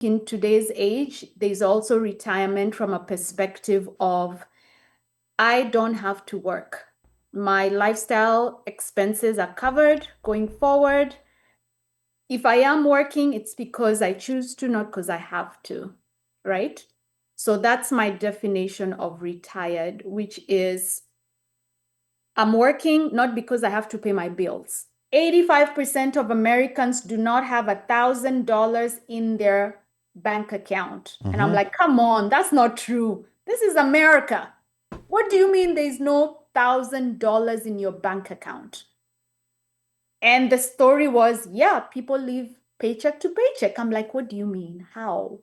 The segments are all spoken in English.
in today's age, there's also retirement from a perspective of I don't have to work. My lifestyle expenses are covered going forward. If I am working, it's because I choose to, not because I have to, right? So that's my definition of retired, which is I'm working not because I have to pay my bills. 85% of Americans do not have $1,000 in their bank account. And I'm like, come on, that's not true. This is America. What do you mean there's no $1,000 in your bank account? And the story was, yeah, people live paycheck to paycheck. I'm like, what do you mean? How?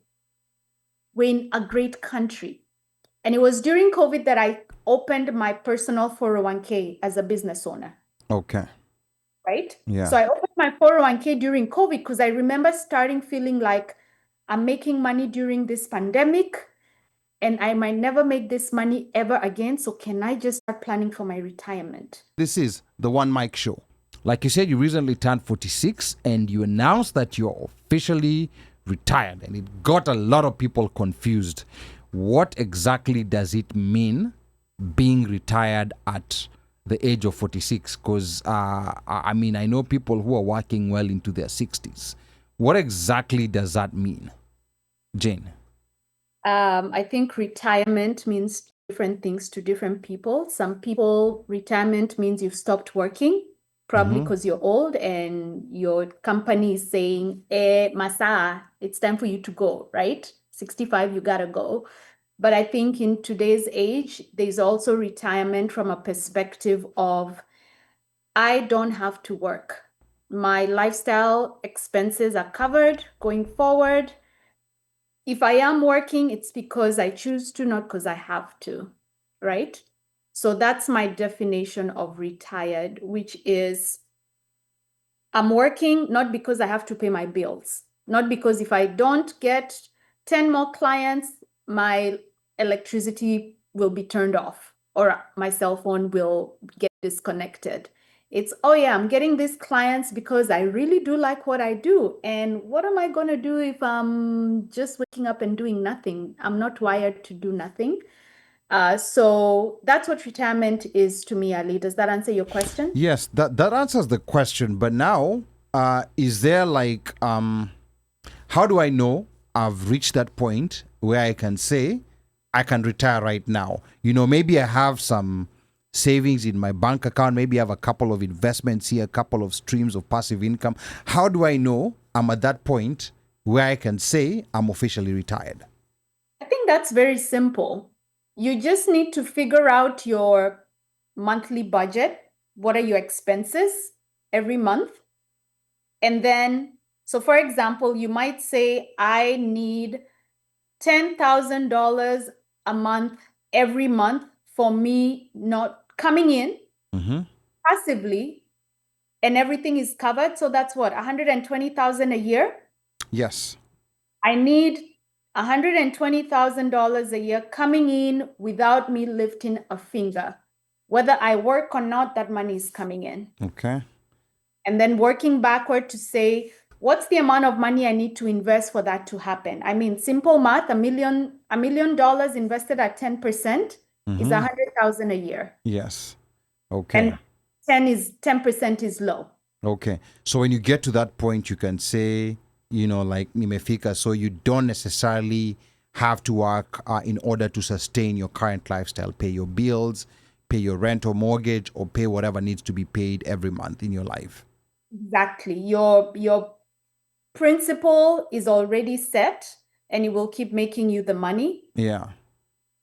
We're in a great country. And it was during COVID that I opened my personal 401k as a business owner. Okay. Right? Yeah. So I opened my 401k during COVID because I remember starting feeling like I'm making money during this pandemic and I might never make this money ever again. So can I just start planning for my retirement? This is the One Mic Show. Like you said, you recently turned 46 and you announced that you're officially retired, and it got a lot of people confused. What exactly does it mean being retired at the age of 46? Because, I mean, I know people who are working well into their 60s. What exactly does that mean, Jane? I think retirement means different things to different people. Some people, retirement means you've stopped working, probably because you're old and your company is saying, Masa, it's time for you to go, right? 65, you gotta go. But I think in today's age, there's also retirement from a perspective of I don't have to work. My lifestyle expenses are covered going forward. If I am working, it's because I choose to, not because I have to, right? So that's my definition of retired, which is I'm working not because I have to pay my bills, not because if I don't get 10 more clients, my electricity will be turned off or my cell phone will get disconnected. It's, oh yeah, I'm getting these clients because I really do like what I do. And what am I going to do if I'm just waking up and doing nothing? I'm not wired to do nothing. So that's what retirement is to me, Ali. Does that answer your question? Yes, that answers the question. But now, is there like, how do I know I've reached that point where I can say I can retire right now? You know, maybe I have some savings in my bank account. Maybe I have a couple of investments here, a couple of streams of passive income. How do I know I'm at that point where I can say I'm officially retired? I think that's very simple. You just need to figure out your monthly budget. What are your expenses every month? And then, so for example, you might say, I need $10,000 a month every month for me not coming in passively and everything is covered. So that's what, 120,000 a year? Yes. I need $120,000 a year coming in without me lifting a finger. Whether I work or not, that money is coming in. Okay. And then working backward to say, what's the amount of money I need to invest for that to happen? I mean, simple math, $1 million invested at 10% is 100,000 a year. Yes. Okay. And 10% is low. Okay. So when you get to that point, you can say, you know, like nimefika. So you don't necessarily have to work in order to sustain your current lifestyle, pay your bills, pay your rent or mortgage, or pay whatever needs to be paid every month in your life. Exactly. Your principle is already set and it will keep making you the money. Yeah.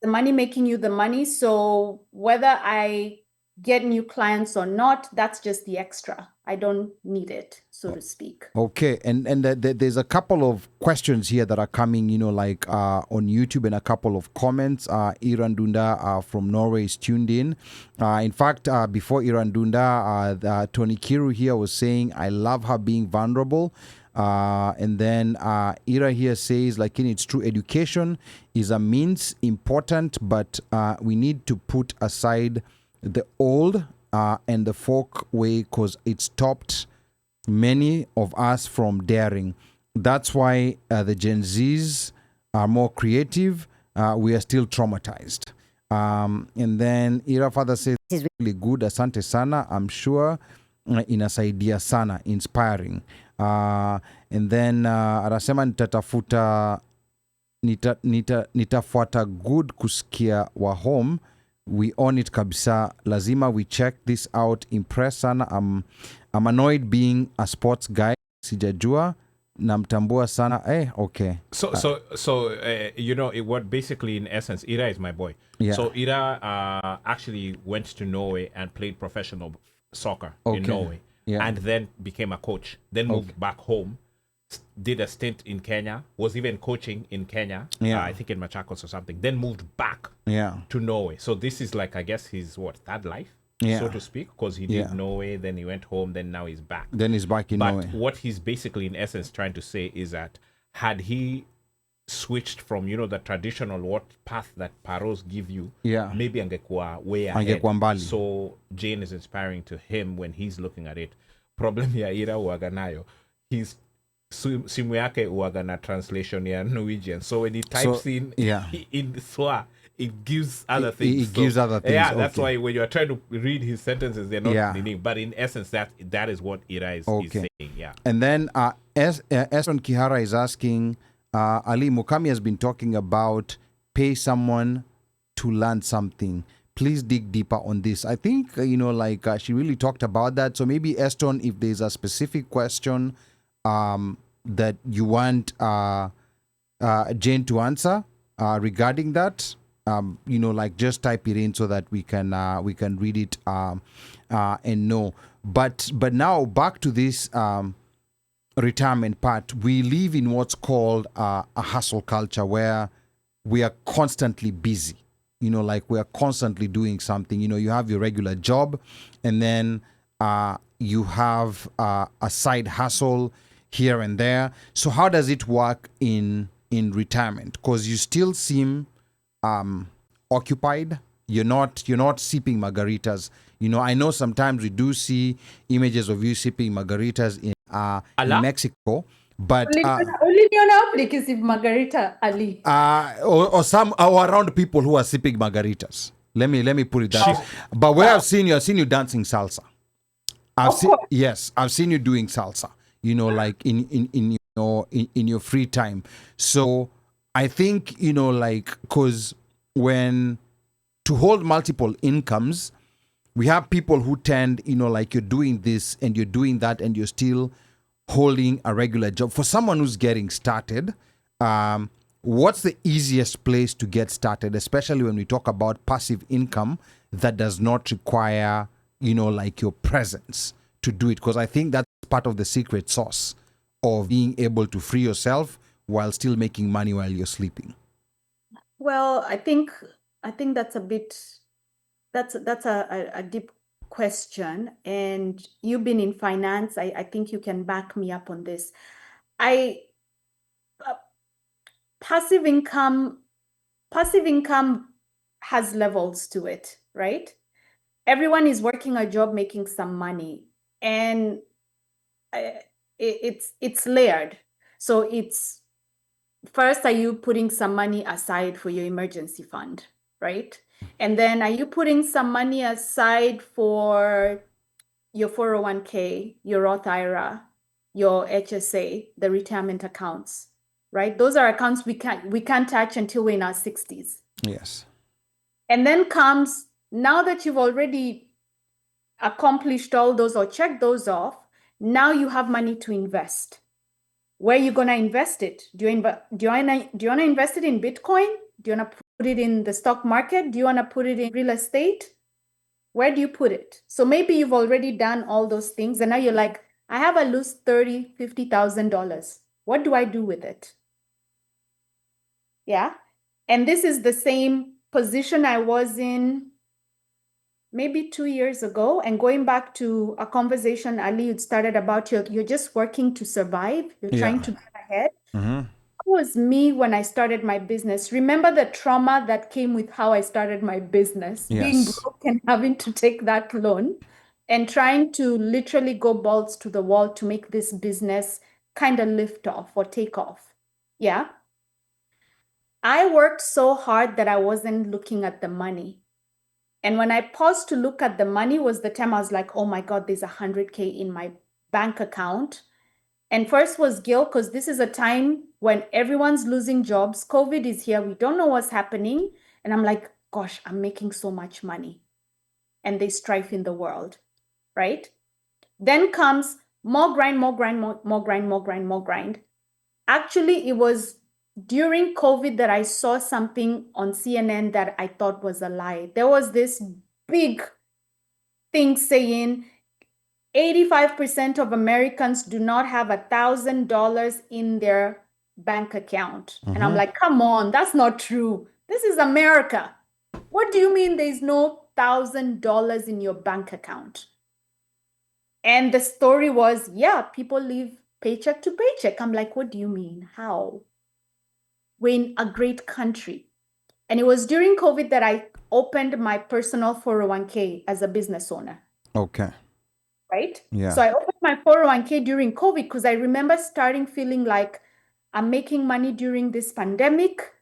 The money making you the money. So whether I get new clients or not, that's just the extra. I don't need it, so to speak. Okay, and there's a couple of questions here that are coming, you know, like on YouTube, and a couple of comments. Irandunda from Norway is tuned in fact, before Irandunda, Tony Kiru here was saying, I love her being vulnerable. And then Ira here says, like, it's true, education is a means important, but we need to put aside the old and the folk way, because it stopped many of us from daring. That's why the Gen Zs are more creative. We are still traumatized. And then Ira Father says, this is really good. Asante sana. I'm sure inasaidia sana, inspiring. And then anasema nitafuata good kusikia wa home. We own it kabisa. Lazima we check this out. Impress sana. I'm annoyed being a sports guy. Sijajua namtambua sana. Okay. What basically in essence, Ira is my boy. Yeah. So Ira actually went to Norway and played professional soccer in Norway, and then became a coach. Then moved back home, did a stint in Kenya, was even coaching in Kenya, I think in Machakos or something. Then moved back to Norway. So this is like, I guess, his third life, so to speak, because he did Norway, then he went home, then now he's back. Then he's back in Norway. But what he's basically in essence trying to say is that had he switched from the traditional path that paros give you, maybe angekuwa way ahead. So Jane is inspiring to him when he's looking at it. Problem ya Ira uwaga nayo, he's simu yake uwaga na translation ya Norwegian, so when he types in Swa, it gives other things. It gives other things. Yeah, that's why when you're trying to read his sentences, they're not meaning. But in essence, that is what Ira is saying. Yeah. And then Esron Kihara is asking, Ali, Mukami has been talking about pay someone to learn something. Please dig deeper on this. I think, she really talked about that. So maybe, Eston, if there's a specific question that you want Jane to answer regarding that, just type it in so that we can read it and know. But now back to this retirement part. We live in what's called a hustle culture where we are constantly busy. We are constantly doing something. You have your regular job, and then you have a side hustle here and there. So how does it work in retirement? Because you still seem occupied. You're not sipping margaritas. I know sometimes we do see images of you sipping margaritas in Mexico, but only because of margarita, Ali. or around people who are sipping margaritas. Let me put it that way. But where I've seen you dancing salsa. I've seen you doing salsa. Like in your free time. So I think because when to hold multiple incomes, we have people who tend, you're doing this and you're doing that and you're still holding a regular job. For someone who's getting started, what's the easiest place to get started, especially when we talk about passive income that does not require, your presence to do it? Because I think that's part of the secret sauce of being able to free yourself while still making money while you're sleeping. Well, I think that's a deep question, and you've been in finance. I think you can back me up on this. Passive income has levels to it, right? Everyone is working a job, making some money, and it's layered. So it's first, are you putting some money aside for your emergency fund, right? And then are you putting some money aside for your 401k, your Roth IRA, your HSA, the retirement accounts, right? Those are accounts we can't touch until we're in our 60s. Yes. And then comes, now that you've already accomplished all those or checked those off, now you have money to invest. Where are you going to invest it? Do you want to invest it in Bitcoin? Do you want to put it in the stock market? Do you want to put it in real estate? Where do you put it? So maybe you've already done all those things, and now you're like, I have a loose $30,000, $50,000. What do I do with it? Yeah. And this is the same position I was in maybe 2 years ago. And going back to a conversation Ali had started about, you're just working to survive. You're trying to get ahead. That was me when I started my business. Remember the trauma that came with how I started my business, being broke and having to take that loan and trying to literally go balls to the wall to make this business kind of lift off or take off. Yeah. I worked so hard that I wasn't looking at the money. And when I paused to look at the money was the time I was like, oh my God, there's 100K in my bank account. And first was guilt because this is a time when everyone's losing jobs. COVID is here. We don't know what's happening. And I'm like, gosh, I'm making so much money. And there's strife in the world, right? Then comes more grind, more grind, more grind, more grind, more grind. Actually, it was during COVID that I saw something on CNN that I thought was a lie. There was this big thing saying 85% of Americans do not have $1,000 in their bank account. And I'm like, come on, that's not true. This is America. What do you mean there's no $1,000 in your bank account? And the story was, yeah, people live paycheck to paycheck. I'm like, what do you mean? How? We're in a great country. And it was during COVID that I opened my personal 401k as a business owner. Okay. Right? Yeah. So I opened my 401k during COVID because I remember feeling like I'm making money during this pandemic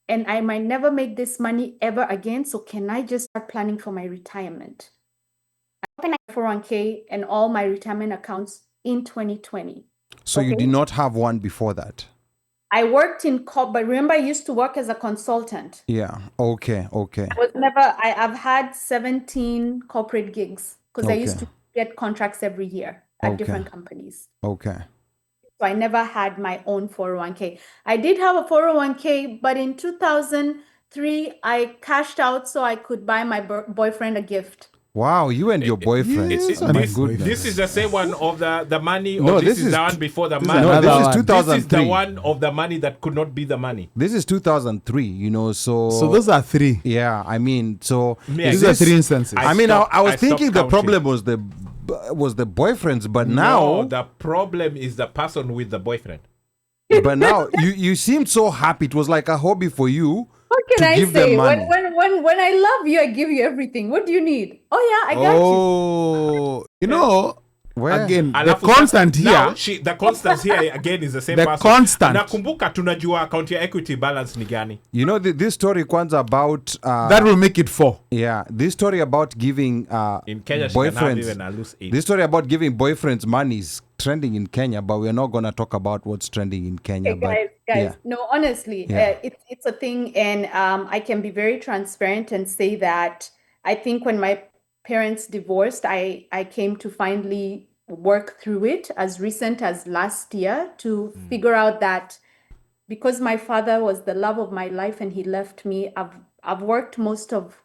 and I might never make this money ever again. So can I just start planning for my retirement? I opened my 401k and all my retirement accounts in 2020. So you did not have one before that? I worked but remember I used to work as a consultant. Yeah. Okay. I've had 17 corporate gigs because I used to get contracts every year at different companies. Okay. So I never had my own 401k. I did have a 401k, but in 2003, I cashed out so I could buy my boyfriend a gift. Wow, you and your boyfriend. This is the same one of the money, or this is the one before the money? No, this is 2003. This is the one of the money that could not be the money. This is 2003, so... So those are three. Yeah, I mean, so... These are three instances. I was thinking the problem was the boyfriends, but now... No, the problem is the person with the boyfriend. But now, you seemed so happy. It was like a hobby for you. What can I say? When I love you, I give you everything. What do you need? Oh yeah, I got you. Oh, again, the Alafu constant now, here. the constant here again is the same the person. Constant. Nakumbuka tunajua account ya equity balance ni gani. This story kwanza about... that will make it 4. Yeah, this story about giving in Kenya, boyfriends... she can have even lose 8. This story about giving boyfriends money is trending in Kenya, but we're not going to talk about what's trending in Kenya. Okay, guys, yeah. No, honestly, it's a thing, and I can be very transparent and say that I think when my parents divorced, I came to finally work through it as recent as last year to figure out that because my father was the love of my life and he left me, I've worked most of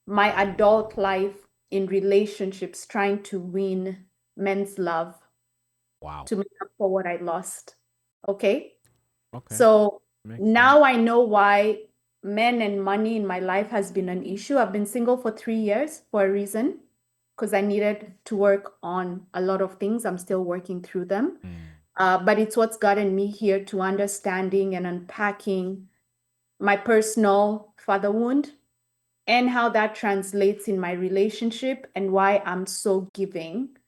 my adult life in relationships trying to win men's love. Wow. To make up for what I lost. Okay. So now I know why men and money in my life has been an issue. I've been single for 3 years for a reason, because I needed to work on a lot of things. I'm still working through them. But it's what's gotten me here to understanding and unpacking my personal father wound and how that translates in my relationship and why I'm so giving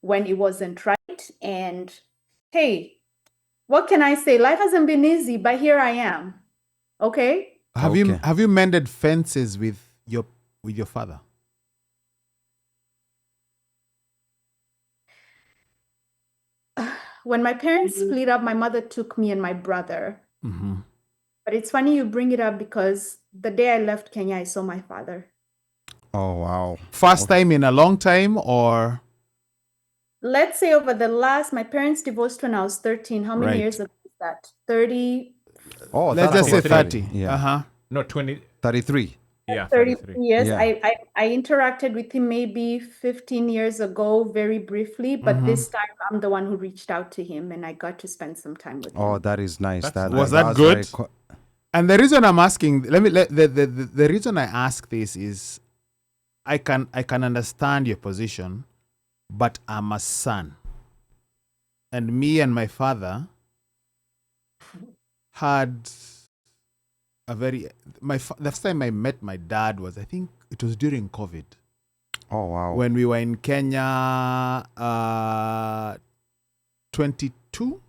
when it wasn't right. And hey, what can I say? Life hasn't been easy, but here I am. Okay? Have you mended fences with your father? When my parents split up, my mother took me and my brother. But it's funny you bring it up because the day I left Kenya, I saw my father. Oh, wow. First time in a long time, or? Let's say my parents divorced when I was 13. How many years ago is that? 30? Oh, let's just say 30. Yeah. No, 20. 33. Yeah, 33 years. Yeah. I interacted with him maybe 15 years ago, very briefly, but this time I'm the one who reached out to him and I got to spend some time with him. Oh, that is nice. Was that good? And the reason I'm asking, the reason I ask this is I can understand your position, but I'm a son. And me and my father had the first time I met my dad was, I think it was during COVID. Oh, wow. When we were in Kenya, 2020, 22.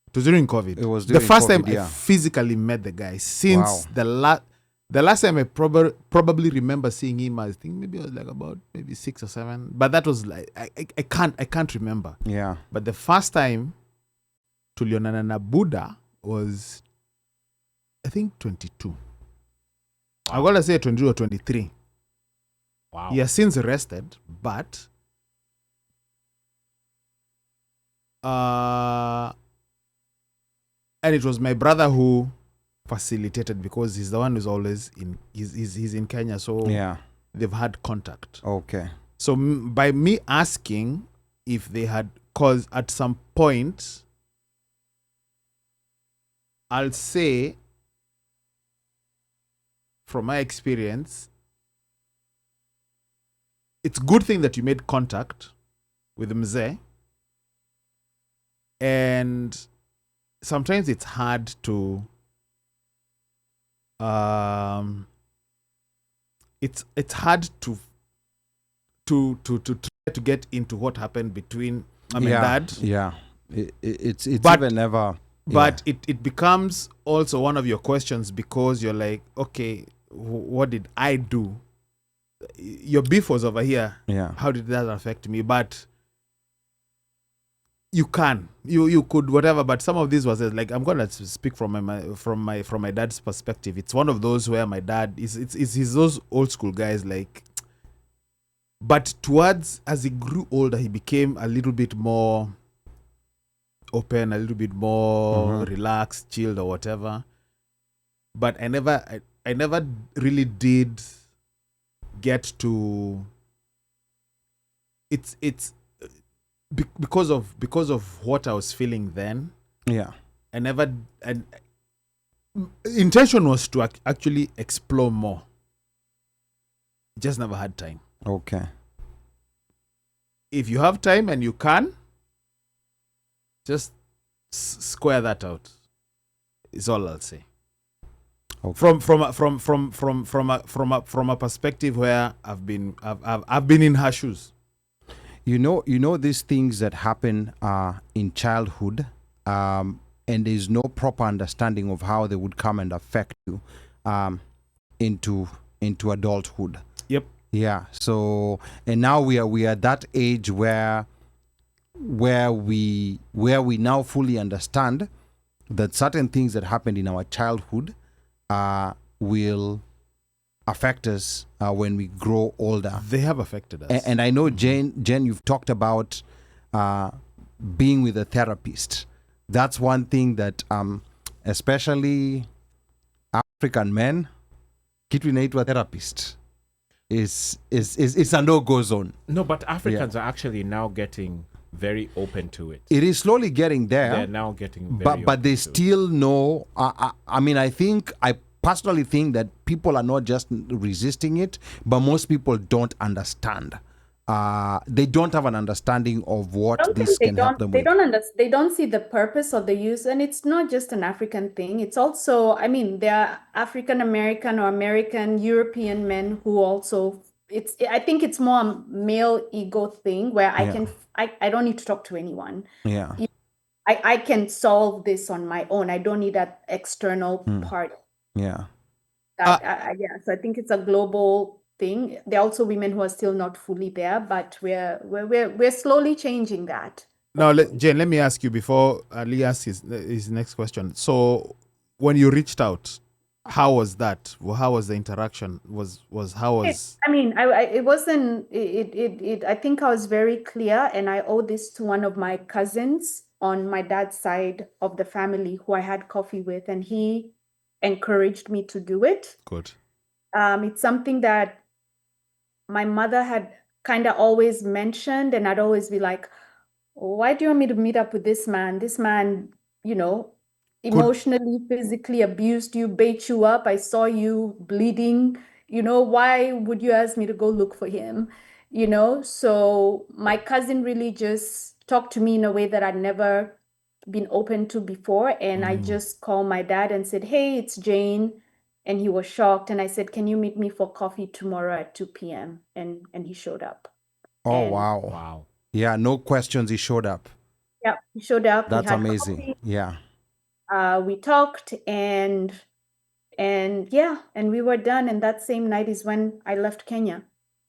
It was during COVID. It was the during first COVID, time yeah. I physically met the guy since Wow. the last time I probably remember seeing him. I think maybe I was like about maybe 6 or 7, but that was like I can't remember. Yeah. But the first time tulionana na Buddha was, I think, 22. Wow. I gotta say 22 or 23. Wow. He has since rested, but and it was my brother who facilitated, because he's the one who's always he's in Kenya, so Yeah. they've had contact. Okay. So by me asking if they had, cause at some point, I'll say from my experience, it's a good thing that you made contact with Mzee, and sometimes it's hard to it's hard to try to get into what happened between mom and dad. Yeah. It's But- even never. But it becomes also one of your questions, because you're like, okay, what did I do? Your beef was over here. Yeah. How did that affect me? But you could whatever. But some of these was like, I'm gonna speak from my dad's perspective. It's one of those where my dad he's those old school guys, like. But towards, as he grew older, he became a little bit more open, a little bit more relaxed, chilled, or whatever. But I never really did get to. It's because of what I was feeling then. Yeah. I never. And intention was to actually explore more. Just never had time. Okay. If you have time and you can, just square that out. Is all I'll say. Okay. From a perspective where I've been in her shoes. You know these things that happen in childhood, and there's no proper understanding of how they would come and affect you into adulthood. Yep. Yeah. So, and now we are at that age where we now fully understand that certain things that happened in our childhood will affect us when we grow older. They have affected us. And I know, Jen, you've talked about being with a therapist. That's one thing that especially African men, kitu inaitwa therapist is a no-go zone. No, but Africans are actually now getting very open to it. It is slowly getting there. They're now getting very but they still know. I mean, I personally think that people are not just resisting it, but most people don't understand. They don't have an understanding of what this can help them with. They don't see the purpose of the use, and it's not just an African thing. It's also, I mean, there are African American or American European men who also. I think it's more a male ego thing where I don't need to talk to anyone. Yeah. I can solve this on my own. I don't need that external party. Yeah. So I think it's a global thing. There are also women who are still not fully there, but we're slowly changing that. Now, Jane, let me ask you before Ali asks his next question. So, when you reached out, how was that? How was the interaction? I mean, it wasn't. I think I was very clear, and I owe this to one of my cousins on my dad's side of the family who I had coffee with, and he encouraged me to do it. Good. It's something that my mother had kind of always mentioned, and I'd always be like, why do you want me to meet up with this man? This man, emotionally, physically abused you, bait you up. I saw you bleeding. Why would you ask me to go look for him? So my cousin really just talked to me in a way that I'd never been open to before. And I just called my dad and said, hey, it's Jane. And he was shocked. And I said, can you meet me for coffee tomorrow at 2 p.m.? And he showed up. Oh, wow. Wow. Yeah, no questions. He showed up. Yeah, he showed up. We That's had amazing. coffee. Yeah. We talked, and yeah, and we were done. And that same night is when I left Kenya.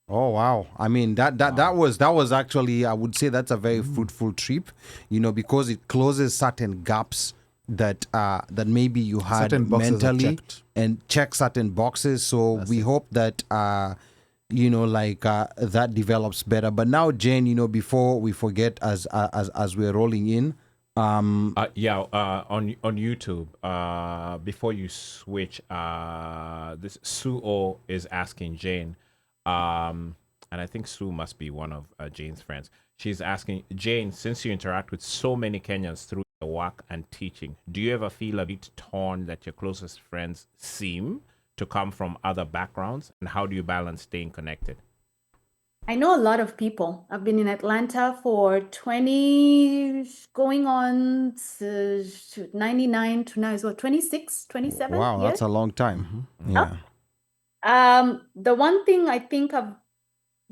Oh wow! I mean that was actually, I would say, that's a very fruitful trip, because it closes certain gaps that maybe you had Certain boxes are mentally, checked. and check certain boxes. So we hope that that develops better. But now, Jane, before we forget, as we're rolling in, on YouTube, before you switch, this Sue O is asking Jane, and I think Sue must be one of Jane's friends. She's asking Jane, since you interact with so many Kenyans through your work and teaching, do you ever feel a bit torn that your closest friends seem to come from other backgrounds, and how do you balance staying connected? I know a lot of people. I've been in Atlanta for 20, going on to 99 to now, so 26, 27 wow, years. that's a long time. Yeah. The one thing I think I've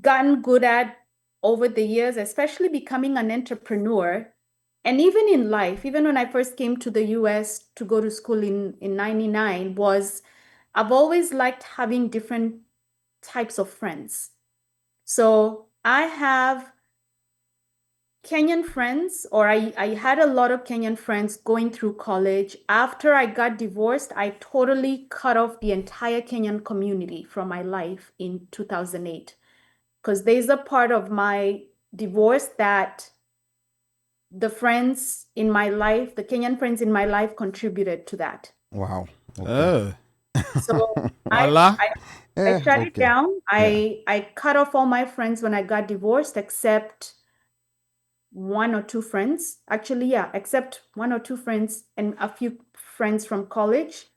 gotten good at over the years, especially becoming an entrepreneur, and even in life, even when I first came to the US to go to school in 99, was I've always liked having different types of friends. So I have Kenyan friends, or I had a lot of Kenyan friends going through college. After I got divorced, I totally cut off the entire Kenyan community from my life in 2008. Because there's a part of my divorce that the friends in my life, the Kenyan friends in my life, contributed to that. Wow. Okay. So Voila. I shut it Okay. down. Yeah. I cut off all my friends when I got divorced, except one or two friends. Actually, yeah, except one or two friends and a few friends from college.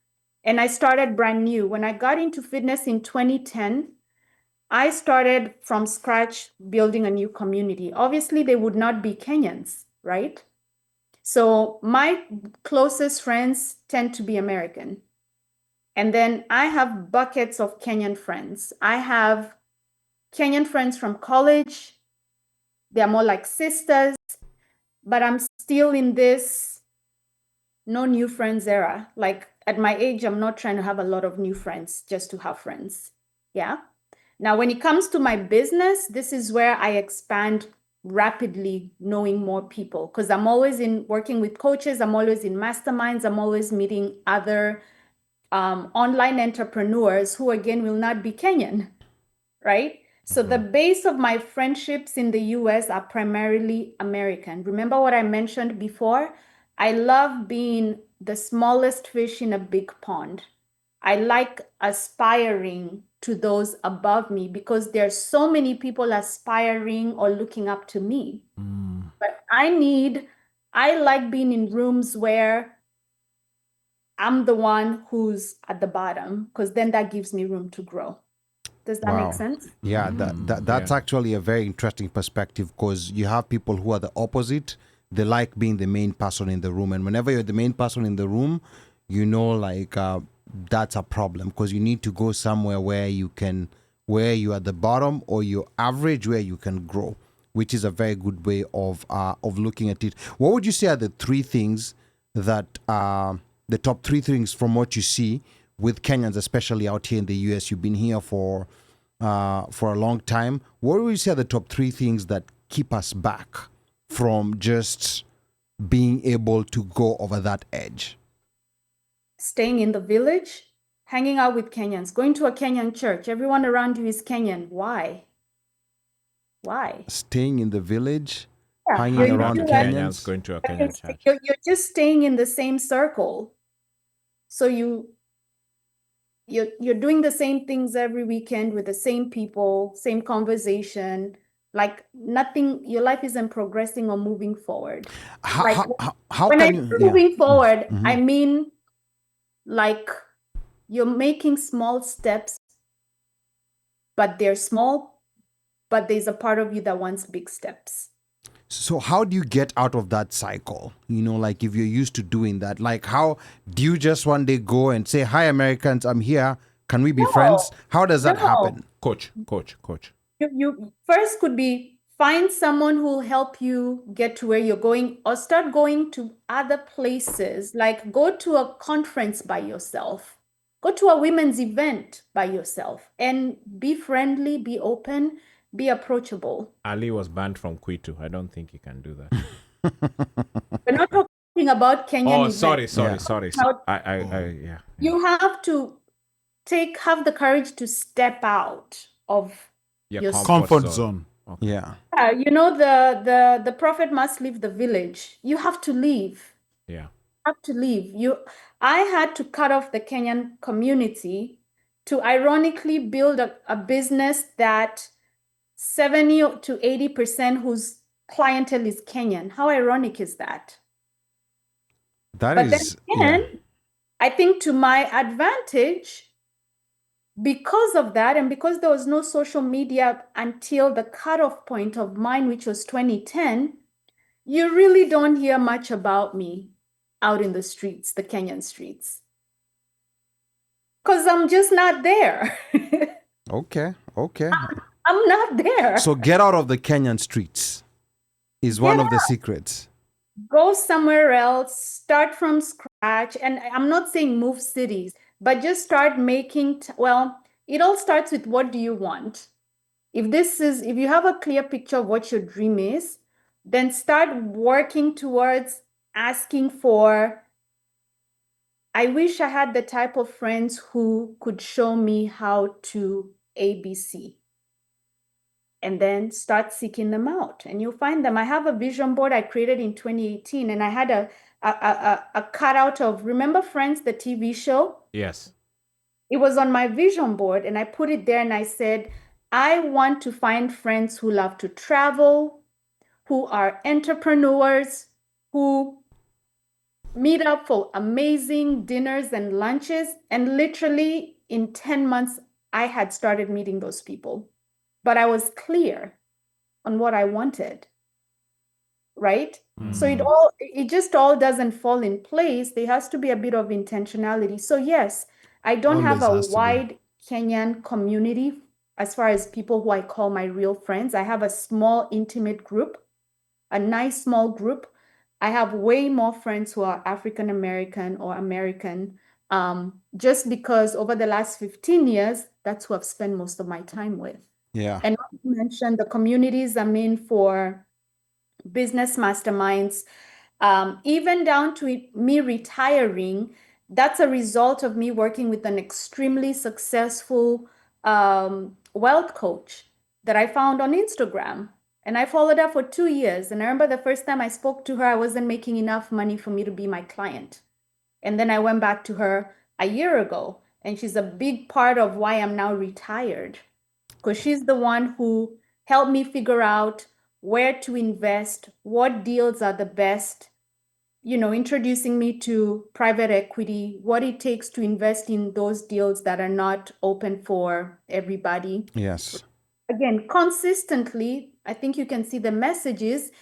And I started brand new. When I got into fitness in 2010, I started from scratch building a new community. Obviously, they would not be Kenyans, right? So my closest friends tend to be American. And then I have buckets of Kenyan friends. I have Kenyan friends from college. They're more like sisters, but I'm still in this no new friends era. Like at my age, I'm not trying to have a lot of new friends just to have friends. Yeah. Now, when it comes to my business, this is where I expand rapidly, knowing more people, because I'm always in working with coaches. I'm always in masterminds. I'm always meeting other online entrepreneurs who, again, will not be Kenyan, right? So the base of my friendships in the US are primarily American. Remember what I mentioned before? I love being the smallest fish in a big pond. I like aspiring to those above me because there's so many people aspiring or looking up to me. But I like being in rooms where I'm the one who's at the bottom, because then that gives me room to grow. Does that make Wow. sense? Yeah, that's actually a very interesting perspective, because you have people who are the opposite. They like being the main person in the room, and whenever you're the main person in the room, that's a problem, because you need to go somewhere where you are at the bottom, or you're average, where you can grow, which is a very good way of looking at it. What would you say are the three things that the top three things from what you see with Kenyans, especially out here in the US? You've been here for a long time. What would you say are the top three things that keep us back from just being able to go over that edge? Staying in the village, hanging out with Kenyans, going to a Kenyan church. Everyone around you is Kenyan. Why? Staying in the village, Yeah, hanging around Kenyans, Kenyans. going to a Kenyan church. You're just staying in the same circle. So you're doing the same things every weekend with the same people, same conversation. Like nothing, your life isn't progressing or moving forward. How When I can you? say Yeah. moving forward, I mean like you're making small steps, but they're small, but there's a part of you that wants big steps. So how do you get out of that cycle? Like if you're used to doing that, like how do you just one day go and say, "Hi, Americans, I'm here. Can we be friends?" How does that No. happen? Coach. You first could be find someone who will help you get to where you're going, or start going to other places. Like go to a conference by yourself, go to a women's event by yourself, and be friendly, be open, be approachable. Ali was banned from Kwitu. I don't think he can do that. We're not talking about Kenyan events. Sorry. Yeah. You have to have the courage to step out of your comfort zone. Okay. Yeah. You know, the prophet must leave the village. You have to leave. Yeah. You have to leave. I had to cut off the Kenyan community to ironically build a business that 70 to 80% whose clientele is Kenyan. How ironic is that? But then again, I think to my advantage, because of that, and because there was no social media until the cutoff point of mine, which was 2010, you really don't hear much about me out in the streets, the Kenyan streets. Because I'm just not there. Okay. I'm not there. So get out of the Kenyan streets is one of the secrets. Go somewhere else, start from scratch. And I'm not saying move cities, but just start making, it all starts with what do you want? If you have a clear picture of what your dream is, then start working towards asking for, I wish I had the type of friends who could show me how to ABC. And then start seeking them out, and you'll find them. I have a vision board I created in 2018, and I had a cutout of, remember Friends, the TV show? Yes. It was on my vision board, and I put it there, and I said, I want to find friends who love to travel, who are entrepreneurs, who meet up for amazing dinners and lunches. And literally in 10 months, I had started meeting those people. But I was clear on what I wanted, right? So it just all doesn't fall in place. There has to be a bit of intentionality. So yes, I don't have a wide Kenyan community as far as people who I call my real friends. I have a small, intimate group, a nice small group. I have way more friends who are African American or American, just because over the last 15 years, that's who I've spent most of my time with. Yeah. And not to mention the communities I'm in for business masterminds, even down to me retiring. That's a result of me working with an extremely successful wealth coach that I found on Instagram. And I followed her for 2 years. And I remember the first time I spoke to her, I wasn't making enough money for me to be my client. And then I went back to her a year ago. And she's a big part of why I'm now retired, because she's the one who helped me figure out where to invest, what deals are the best, introducing me to private equity, what it takes to invest in those deals that are not open for everybody. Yes. Again, consistently, I think you can see the messages.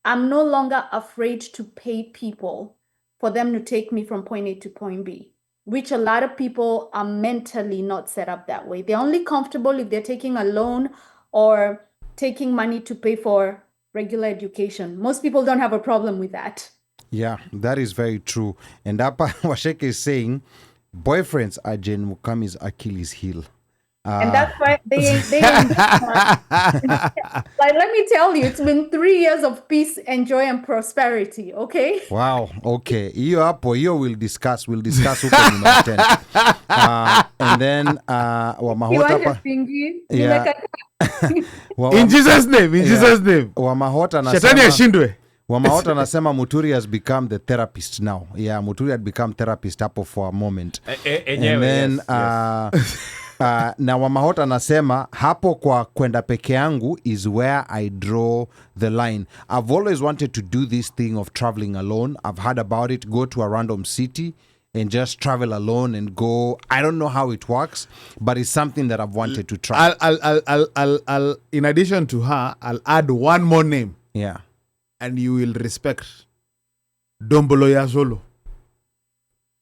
I'm no longer afraid to pay people for them to take me from point A to point B, which a lot of people are mentally not set up that way. They're only comfortable if they're taking a loan or taking money to pay for regular education. Most people don't have a problem with that. Yeah, that is very true. And Apa Washeke is saying, boyfriends are Jane Mukami's Achilles heel. And that's why they like, let me tell you, it's been 3 years of peace and joy and prosperity, okay? Wow, okay. Hiyo we'll discuss huko nyuma tena. And then Wamahota pa. Yeah. In Jesus name. Wamahota anasema Shetani ashindwe. Wamahota anasema Muturi has become the therapist now. Yeah, Muturi had become therapist hapo for a moment. And then na Wamahota anasema hapo kwa kwenda peke yangu is where I draw the line. I've always wanted to do this thing of traveling alone. I've heard about it, go to a random city and just travel alone and go. I don't know how it works, but it's something that I've wanted to try. I'll in addition to her, I'll add one more name. Yeah. And you will respect Dombolo Yazolo.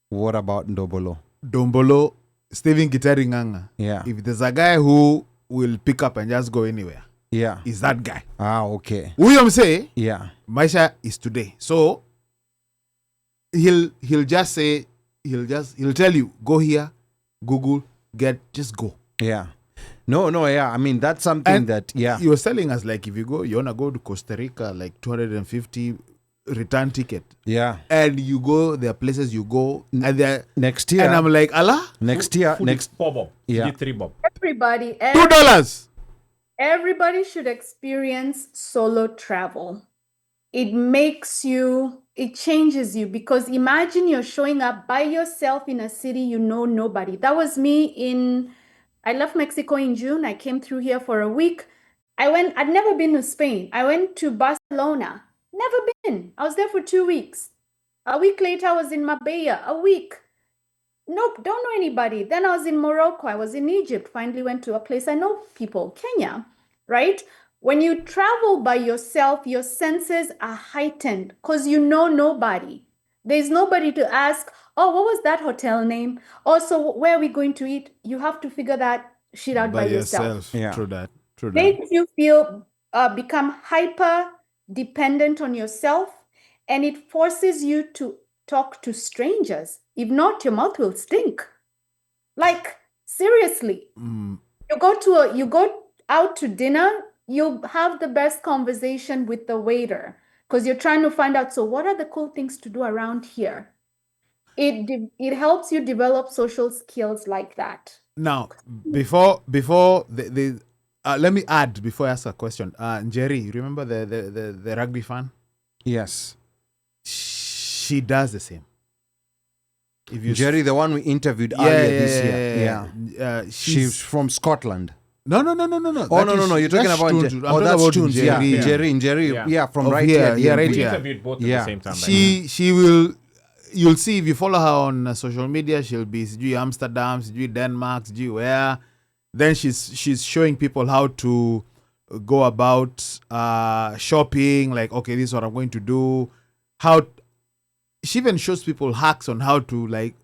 What about Ndombolo? Dombolo, Stephen Gitaringanga. Yeah. If there's a guy who will pick up and just go anywhere. is that guy. Okay. Huyo msee, maisha is today. So he'll just say, he'll tell you, go here, Google, just go. No, I mean, that's something and that, you were telling us, like, if you want to go to Costa Rica, like 250 return ticket. And you go, there are places you go, and they're next year. And I'm like, Allah? Next year, next bob. $3 bob. $2. Everybody should experience solo travel. It makes you, it changes you, because imagine you're showing up by yourself in a city you know nobody. That was me I left Mexico in June. I came through here for a week. I'd never been to Spain. I went to Barcelona. Never been. I was there for 2 weeks. A week later, I was in Marbella. A week. Nope, don't know anybody. Then I was in Morocco. I was in Egypt. Finally went to a place I know people, Kenya, right? When you travel by yourself, your senses are heightened because you know nobody. There's nobody to ask, oh, what was that hotel name? Also, where are we going to eat? You have to figure that shit out by yourself. True that. Makes you feel, become hyper dependent on yourself, and it forces you to talk to strangers. If not, your mouth will stink. Like, seriously. You go out to dinner, you have the best conversation with the waiter because you're trying to find out, so what are the cool things to do around here? It helps you develop social skills like that. Now, before the let me add before I ask a question. Jerry, remember the rugby fan? Yes. She does the same. Jerry, the one we interviewed earlier this year. She's from Scotland. No. Oh, no. You're talking about that's Tunes. Jerry, from right here. We interviewed both at the same time. She will. You'll see if you follow her on social media. She'll be Amsterdam, Denmark, where. Then she's showing people how to go about shopping. Like, okay, this is what I'm going to do. She even shows people hacks on how to, like,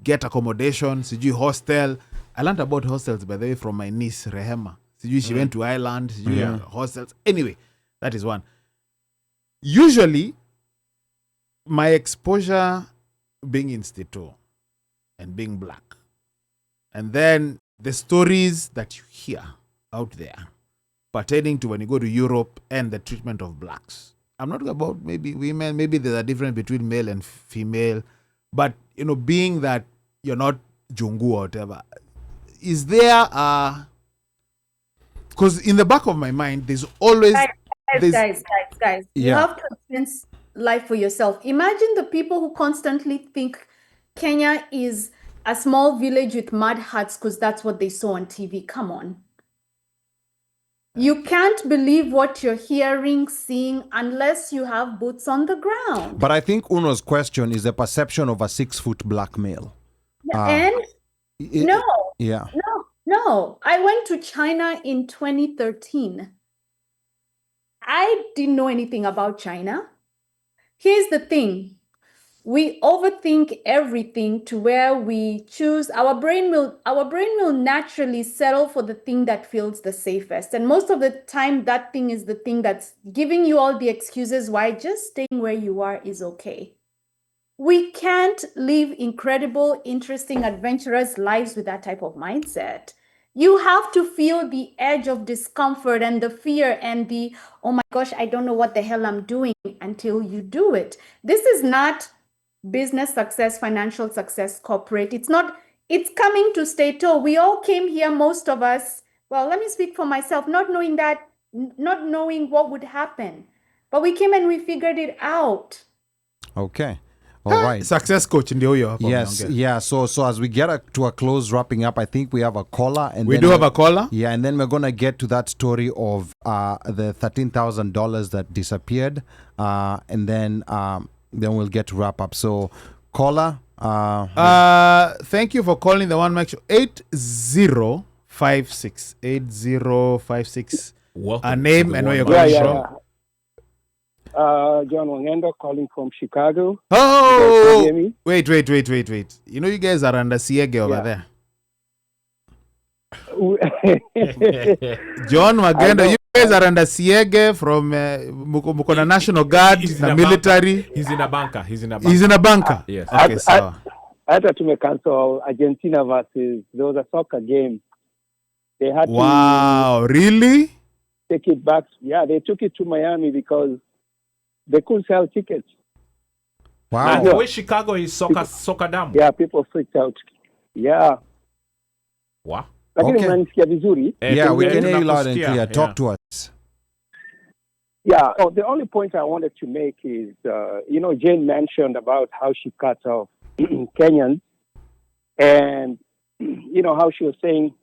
get accommodation. Hostel. I learned about hostels, by the way, from my niece Rehema. She went to Ireland. Hostels. Anyway, that is one. Usually, my exposure being in Stato and being black, and then the stories that you hear out there pertaining to when you go to Europe and the treatment of blacks. I'm not talking about maybe women, maybe there's a difference between male and female, but, being that you're not Jungu or whatever, is there because in the back of my mind, there's always... Guys. You have to experience life for yourself. Imagine the people who constantly think Kenya is a small village with mud huts because that's what they saw on TV. Come on. You can't believe what you're hearing, seeing, unless you have boots on the ground. But I think Uno's question is the perception of a 6-foot black male. No. I went to China in 2013. I didn't know anything about China. Here's the thing. We overthink everything to where we choose. Our brain will naturally settle for the thing that feels the safest. And most of the time, that thing is the thing that's giving you all the excuses why just staying where you are is okay. We can't live incredible, interesting, adventurous lives with that type of mindset. You have to feel the edge of discomfort and the fear and the, oh my gosh, I don't know what the hell I'm doing, until you do it. This is not business success, financial success, corporate. It's coming to Stato. We all came here, most of us. Well, let me speak for myself, not knowing what would happen. But we came and we figured it out. Okay. All right. Success coach in the Yes. Yeah. So as we get to a close, wrapping up, I think we have a caller, and we do have a caller. Yeah, and then we're gonna get to that story of the $13,000 that disappeared, and then we'll get to wrap up. So, caller. Thank you for calling the One Mic Show. 8056. 8056. Welcome. A name and where you're calling from. John Wangendo calling from Chicago. Oh, wait. You guys are under Siege over there. John Wangendo, guys are under Siege from Mukona National Guard, the military. He's in a bunker. He's in a bunker. Yes. Okay, so. Hata cancel Argentina versus, there was a soccer game. They had to really take it back. Yeah, they took it to Miami because they couldn't sell tickets. Wow. And the way Chicago is soccer dumb. Yeah, people freaked out. Yeah. Wow. Okay. Yeah, we can hear you loud and clear. Talk to us. Yeah. So the only point I wanted to make is, Jane mentioned about how she cut off Kenyans, and how she was saying,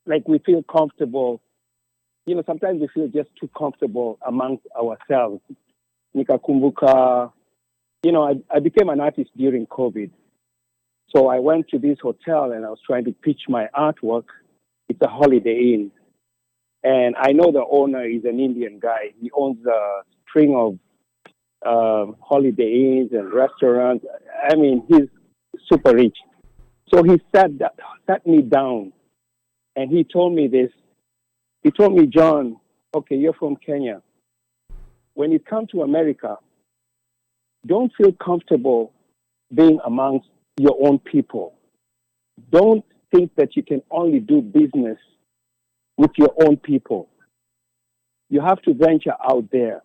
like, we feel comfortable. Sometimes we feel just too comfortable amongst ourselves. Nikakumbuka, I became an artist during COVID. So I went to this hotel and I was trying to pitch my artwork. It's a Holiday Inn. And I know the owner is an Indian guy. He owns a string of Holiday Inns and restaurants. I mean, he's super rich. So he sat me down and he told me this. He told me, John, okay, you're from Kenya. When you come to America, don't feel comfortable being amongst your own people. Don't think that you can only do business with your own people. You have to venture out there.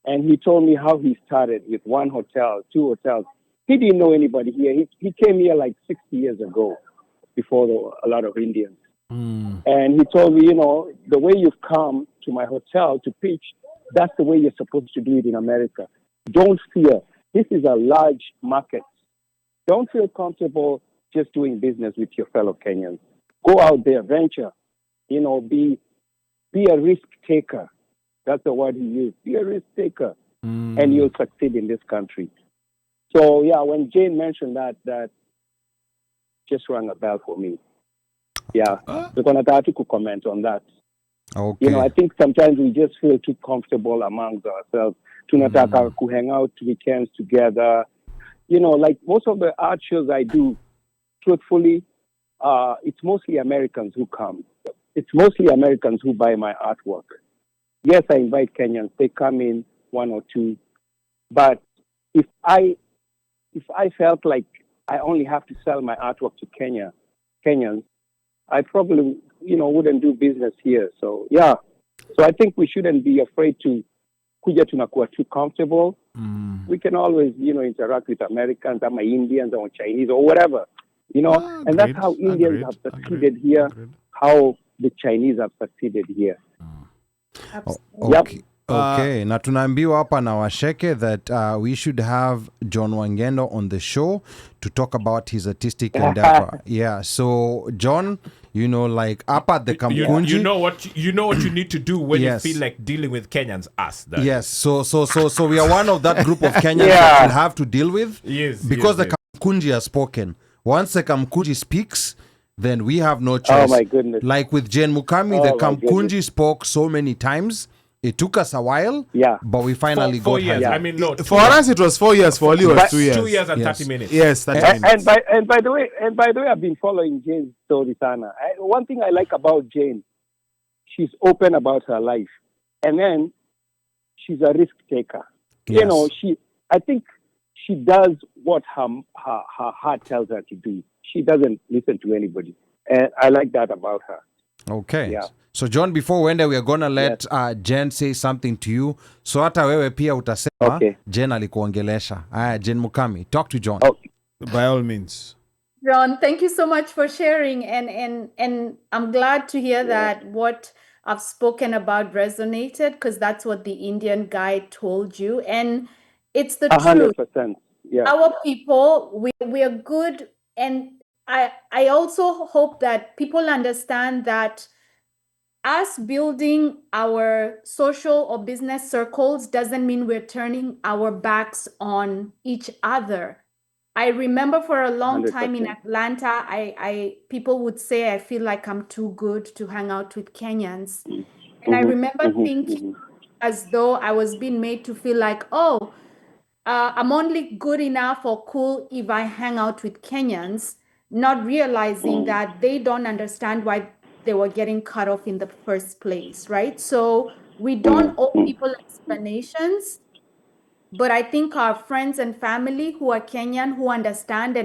And he told me how he started with one hotel, two hotels. He didn't know anybody here. He came here like 60 years ago before there were a lot of Indians. And he told me, the way you've come to my hotel to pitch, that's the way you're supposed to do it in America. Don't fear. This is a large market. Don't feel comfortable just doing business with your fellow Kenyans. Go out there, venture, be a risk taker. That's the word he used. Be a risk taker, and you'll succeed in this country. So, yeah, when Jane mentioned that just rang a bell for me. Yeah, we're going to comment on that. Okay. I think sometimes we just feel too comfortable amongst ourselves. Tunataka to hang out weekends together. Like most of the art shows I do, truthfully, it's mostly Americans who come. It's mostly Americans who buy my artwork. Yes, I invite Kenyans. They come in, one or two. But if I felt like I only have to sell my artwork to Kenyans, I probably, wouldn't do business here. So, yeah. So I think we shouldn't be afraid to kuja tunakuwa too comfortable. We can always, interact with Americans, or Indians, or Chinese, or whatever. And that's how Indians have succeeded here, how the Chinese have succeeded here. Okay. Okay, na tunaambiwa hapa na Washeke that we should have John Wangeno on the show to talk about his artistic endeavor. Yeah, so John, like up at the Kamkunji. You know what you need to do when you feel like dealing with Kenyans, us. Yes, so we are one of that group of Kenyans that we'll have to deal with. Yes, because the Kamkunji has spoken. Once the Kamkunji speaks, then we have no choice. Oh my goodness. Like with Jane Mukami, the Kamkunji spoke so many times. It took us a while, but we finally got years. her. I mean, no. For us, it was 4 years. For Oli, it was 2 years. 2 years and 30 minutes. Yes, 30 minutes. And by the way, I've been following Jane's story, Sana. One thing I like about Jane, she's open about her life, and then she's a risk taker. Yes. I think she does what her heart tells her to do. She doesn't listen to anybody, and I like that about her. Okay. Yeah. So John, before we end, we are gonna let Jen say something to you. So hata wewe pia utasema Jen alikuongelesha. Jen Mukami, talk to John. Okay. By all means. John, thank you so much for sharing, and I'm glad to hear that what I've spoken about resonated, because that's what the Indian guy told you, and it's the 100%. truth. Yeah. Our people, we are good, and I also hope that people understand that us building our social or business circles doesn't mean we're turning our backs on each other. I remember for a long time in Atlanta, I people would say I feel like I'm too good to hang out with Kenyans. And I remember thinking as though I was being made to feel like, I'm only good enough or cool if I hang out with Kenyans, not realizing that they don't understand why they were getting cut off in the first place, right? So we don't owe people explanations, but I think our friends and family who are Kenyan, who understand,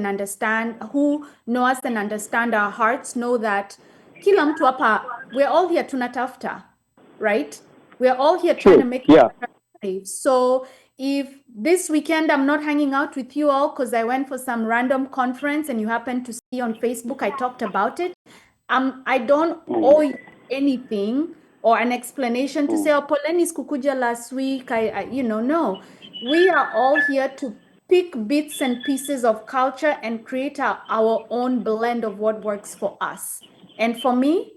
who know us and understand our hearts, know that kila mtu hapa, we're all here tunatafuta, right? We're all here trying to make it safe. So if this weekend I'm not hanging out with you all because I went for some random conference and you happen to see on Facebook I talked about it, I don't owe you anything or an explanation to say, oh, Polenis kukuja last week. No. We are all here to pick bits and pieces of culture and create our own blend of what works for us. And for me,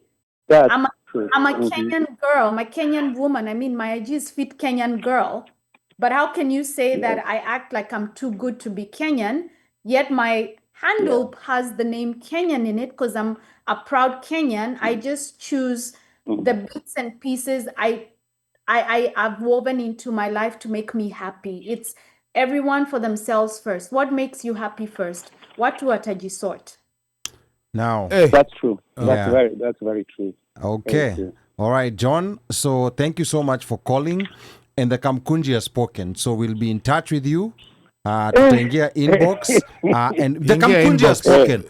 I'm a Kenyan girl, I'm a Kenyan woman. I mean, my IG is fit Kenyan girl. But how can you say that I act like I'm too good to be Kenyan, yet my handle has the name Kenyan in it because I'm a proud Kenyan. I just choose the bits and pieces I've woven into my life to make me happy. It's everyone for themselves first. What makes you happy first? Watu watajisort. Now, that's true. That's very true. Okay. True. All right, John. So thank you so much for calling. And the Kamkunji has spoken. So we'll be in touch with you. Tutaingia inbox and the Kamkunji has spoken.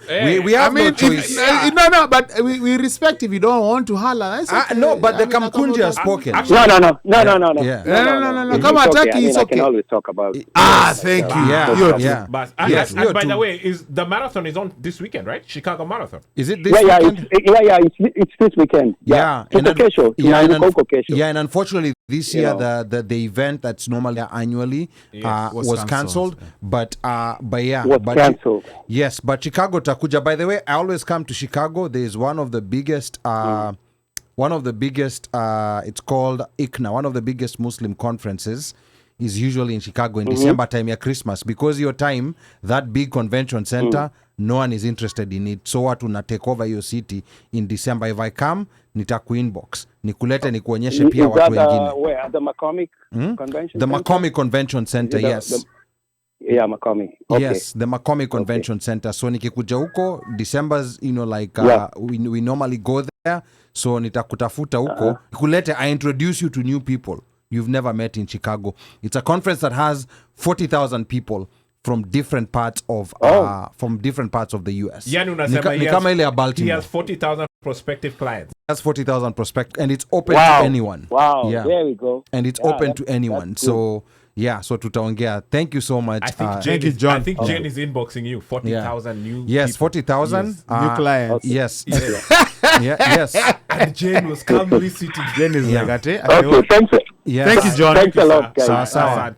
We have no choice. But we respect if you don't want to holla. Okay. No, but the Kamkunji has spoken. No. Come attack. It's okay. I can always talk about it. Thank you. Yeah. But by the way, is the marathon is on this weekend, right? Chicago Marathon. Is it this weekend? It's this weekend. Yeah. And unfortunately, this year the event that's normally annually was cancelled. But canceled. Yes, but Chicago takuja. By the way, I always come to Chicago. There is one of the biggest it's called ICNA, one of the biggest Muslim conferences is usually in Chicago in December time ya Christmas, because your time, that big convention center, no one is interested in it. So watu na take over your city in December. If I come, nitakuinbox nikulete nikuonyeshe pia watu wengine. Where at the Mukami convention? The Mukami Convention Center, yes. Mukami. Okay. Yes, the Mukami Convention Center. So nikikuja huko December's, we normally go there. So nitakutafuta huko. Kulete, I introduce you to new people you've never met in Chicago. It's a conference that has 40,000 people from different parts of the US. Ni kama ile ya Baltimore. He has 40,000 prospective clients. That's 40,000 prospect, and it's open to anyone. Wow, there we go. And it's open to anyone. So so tutaongea. Thank you so much. Thank you, John. I think Jane is inboxing you 40,000 new. Yes, 40,000 new clients. Yes. Yes. And Jane was calmly sitting. Jane is like, okay, thanks. Yes. Thank you, John. Thanks a lot, guys. Sawa.